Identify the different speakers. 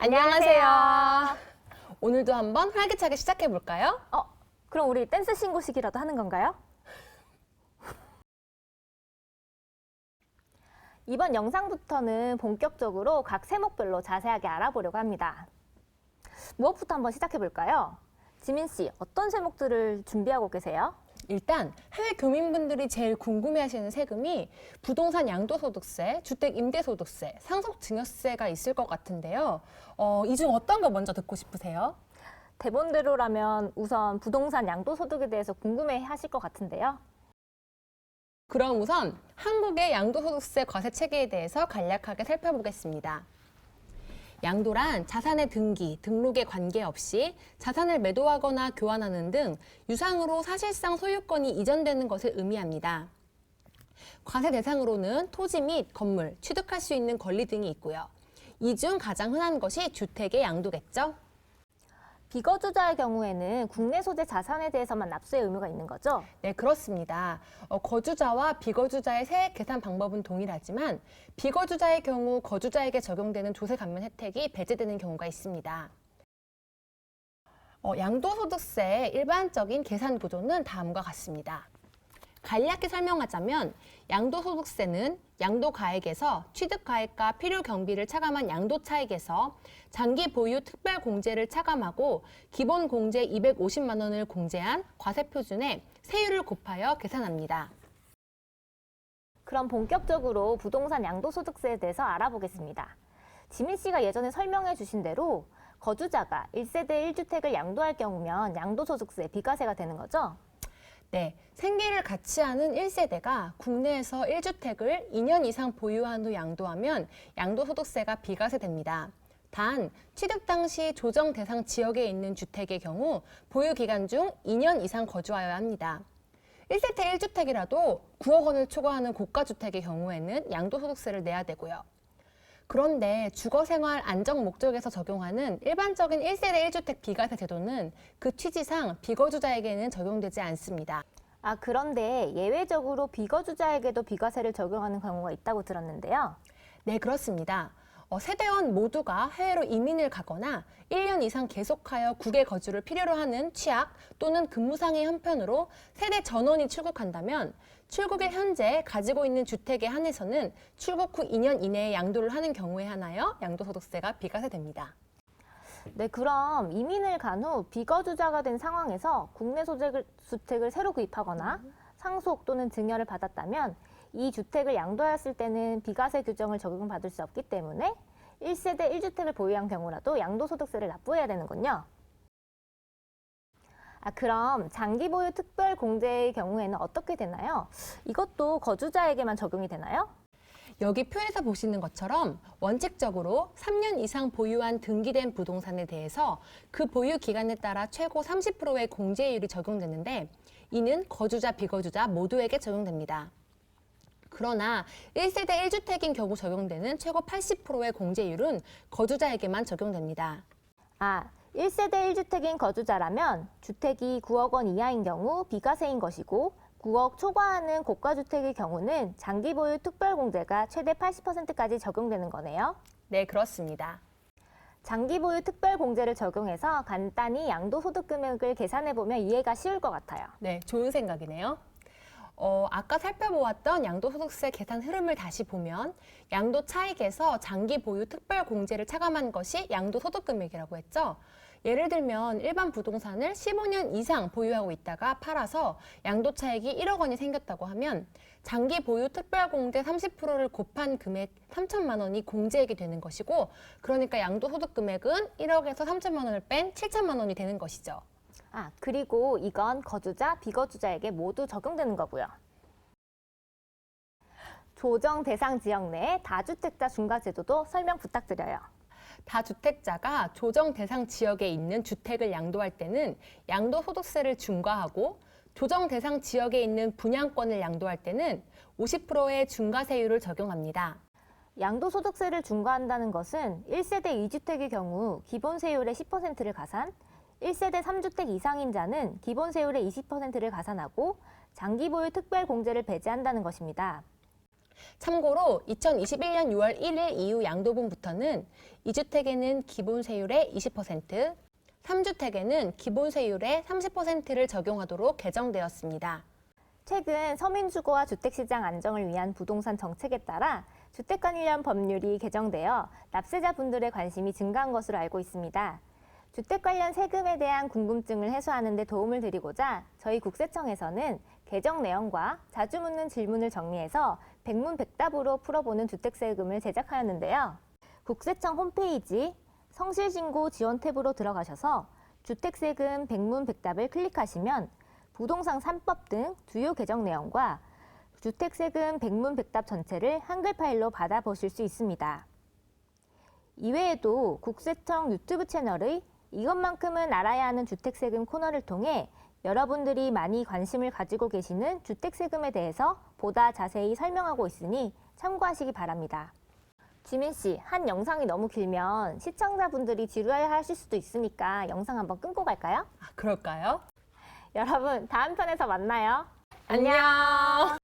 Speaker 1: 안녕하세요. 오늘도 한번 활기차게 시작해 볼까요?
Speaker 2: 그럼 우리 댄스 신고식이라도 하는 건가요? 이번 영상부터는 본격적으로 각 세목별로 자세하게 알아보려고 합니다. 무엇부터 한번 시작해 볼까요? 지민 씨, 어떤 세목들을 준비하고 계세요?
Speaker 1: 일단 해외 교민분들이 제일 궁금해하시는 세금이 부동산 양도소득세, 주택임대소득세, 상속증여세가 있을 것 같은데요. 이 중 어떤 거 먼저 듣고 싶으세요?
Speaker 2: 대본대로라면 우선 부동산 양도소득에 대해서 궁금해 하실 것 같은데요.
Speaker 1: 그럼 우선 한국의 양도소득세 과세 체계에 대해서 간략하게 살펴보겠습니다. 양도란 자산의 등기, 등록에 관계없이 자산을 매도하거나 교환하는 등 유상으로 사실상 소유권이 이전되는 것을 의미합니다. 과세 대상으로는 토지 및 건물, 취득할 수 있는 권리 등이 있고요. 이 중 가장 흔한 것이 주택의 양도겠죠?
Speaker 2: 비거주자의 경우에는 국내 소재 자산에 대해서만 납세의 의무가 있는 거죠?
Speaker 1: 네, 그렇습니다. 거주자와 비거주자의 세액 계산 방법은 동일하지만 비거주자의 경우 거주자에게 적용되는 조세 감면 혜택이 배제되는 경우가 있습니다. 양도소득세의 일반적인 계산 구조는 다음과 같습니다. 간략히 설명하자면 양도소득세는 양도가액에서 취득가액과 필요경비를 차감한 양도차익에서 장기 보유 특별공제를 차감하고 기본공제 250만 원을 공제한 과세표준에 세율을 곱하여 계산합니다.
Speaker 2: 그럼 본격적으로 부동산 양도소득세에 대해서 알아보겠습니다. 지민 씨가 예전에 설명해 주신 대로 거주자가 1세대 1주택을 양도할 경우면 양도소득세 비과세가 되는 거죠?
Speaker 1: 네, 생계를 같이 하는 1세대가 국내에서 1주택을 2년 이상 보유한 후 양도하면 양도소득세가 비과세됩니다. 단, 취득 당시 조정 대상 지역에 있는 주택의 경우 보유 기간 중 2년 이상 거주하여야 합니다. 1세대 1주택이라도 9억 원을 초과하는 고가주택의 경우에는 양도소득세를 내야 되고요. 그런데 주거생활 안정 목적에서 적용하는 일반적인 1세대 1주택 비과세 제도는 그 취지상 비거주자에게는 적용되지 않습니다.
Speaker 2: 그런데 예외적으로 비거주자에게도 비과세를 적용하는 경우가 있다고 들었는데요.
Speaker 1: 네, 그렇습니다. 세대원 모두가 해외로 이민을 가거나 1년 이상 계속하여 국외 거주를 필요로 하는 취약 또는 근무상의 형편으로 세대 전원이 출국한다면 출국일 현재 가지고 있는 주택에 한해서는 출국 후 2년 이내에 양도를 하는 경우에 한하여 양도소득세가 비과세됩니다.
Speaker 2: 네, 그럼 이민을 간 후 비거주자가 된 상황에서 국내 주택을 새로 구입하거나 상속 또는 증여를 받았다면 이 주택을 양도하였을 때는 비과세 규정을 적용받을 수 없기 때문에 1세대 1주택을 보유한 경우라도 양도소득세를 납부해야 되는군요. 그럼 장기 보유 특별 공제의 경우에는 어떻게 되나요? 이것도 거주자에게만 적용이 되나요?
Speaker 1: 여기 표에서 보시는 것처럼 원칙적으로 3년 이상 보유한 등기된 부동산에 대해서 그 보유 기간에 따라 최고 30%의 공제율이 적용되는데 이는 거주자, 비거주자 모두에게 적용됩니다. 그러나 1세대 1주택인 경우 적용되는 최고 80%의 공제율은 거주자에게만 적용됩니다.
Speaker 2: 1세대 1주택인 거주자라면 주택이 9억 원 이하인 경우 비과세인 것이고 9억 초과하는 고가주택의 경우는 장기 보유 특별공제가 최대 80%까지 적용되는 거네요.
Speaker 1: 네, 그렇습니다.
Speaker 2: 장기 보유 특별공제를 적용해서 간단히 양도소득 금액을 계산해보면 이해가 쉬울 것 같아요.
Speaker 1: 네, 좋은 생각이네요. 아까 살펴보았던 양도소득세 계산 흐름을 다시 보면 양도 차익에서 장기 보유 특별 공제를 차감한 것이 양도소득 금액이라고 했죠. 예를 들면 일반 부동산을 15년 이상 보유하고 있다가 팔아서 양도 차익이 1억 원이 생겼다고 하면 장기 보유 특별 공제 30%를 곱한 금액 3천만 원이 공제액이 되는 것이고 그러니까 양도소득 금액은 1억에서 3천만 원을 뺀 7천만 원이 되는 것이죠.
Speaker 2: 그리고 이건 거주자, 비거주자에게 모두 적용되는 거고요. 조정 대상 지역 내 다주택자 중과제도도 설명 부탁드려요.
Speaker 1: 다주택자가 조정 대상 지역에 있는 주택을 양도할 때는 양도소득세를 중과하고 조정 대상 지역에 있는 분양권을 양도할 때는 50%의 중과세율을 적용합니다.
Speaker 2: 양도소득세를 중과한다는 것은 1세대 2주택의 경우 기본세율의 10%를 가산, 1세대 3주택 이상인 자는 기본세율의 20%를 가산하고 장기보유 특별공제를 배제한다는 것입니다.
Speaker 1: 참고로 2021년 6월 1일 이후 양도분부터는 2주택에는 기본세율의 20%, 3주택에는 기본세율의 30%를 적용하도록 개정되었습니다.
Speaker 2: 최근 서민주거와 주택시장 안정을 위한 부동산 정책에 따라 주택 관련 법률이 개정되어 납세자분들의 관심이 증가한 것으로 알고 있습니다. 주택 관련 세금에 대한 궁금증을 해소하는 데 도움을 드리고자 저희 국세청에서는 개정 내용과 자주 묻는 질문을 정리해서 백문백답으로 풀어보는 주택세금을 제작하였는데요. 국세청 홈페이지 성실신고 지원 탭으로 들어가셔서 주택세금 백문백답을 클릭하시면 부동산 3법 등 주요 개정 내용과 주택세금 백문백답 전체를 한글 파일로 받아보실 수 있습니다. 이외에도 국세청 유튜브 채널의 이것만큼은 알아야 하는 주택세금 코너를 통해 여러분들이 많이 관심을 가지고 계시는 주택세금에 대해서 보다 자세히 설명하고 있으니 참고하시기 바랍니다. 지민 씨, 한 영상이 너무 길면 시청자분들이 지루해하실 수도 있으니까 영상 한번 끊고 갈까요?
Speaker 1: 그럴까요?
Speaker 2: 여러분, 다음 편에서 만나요.
Speaker 1: 안녕.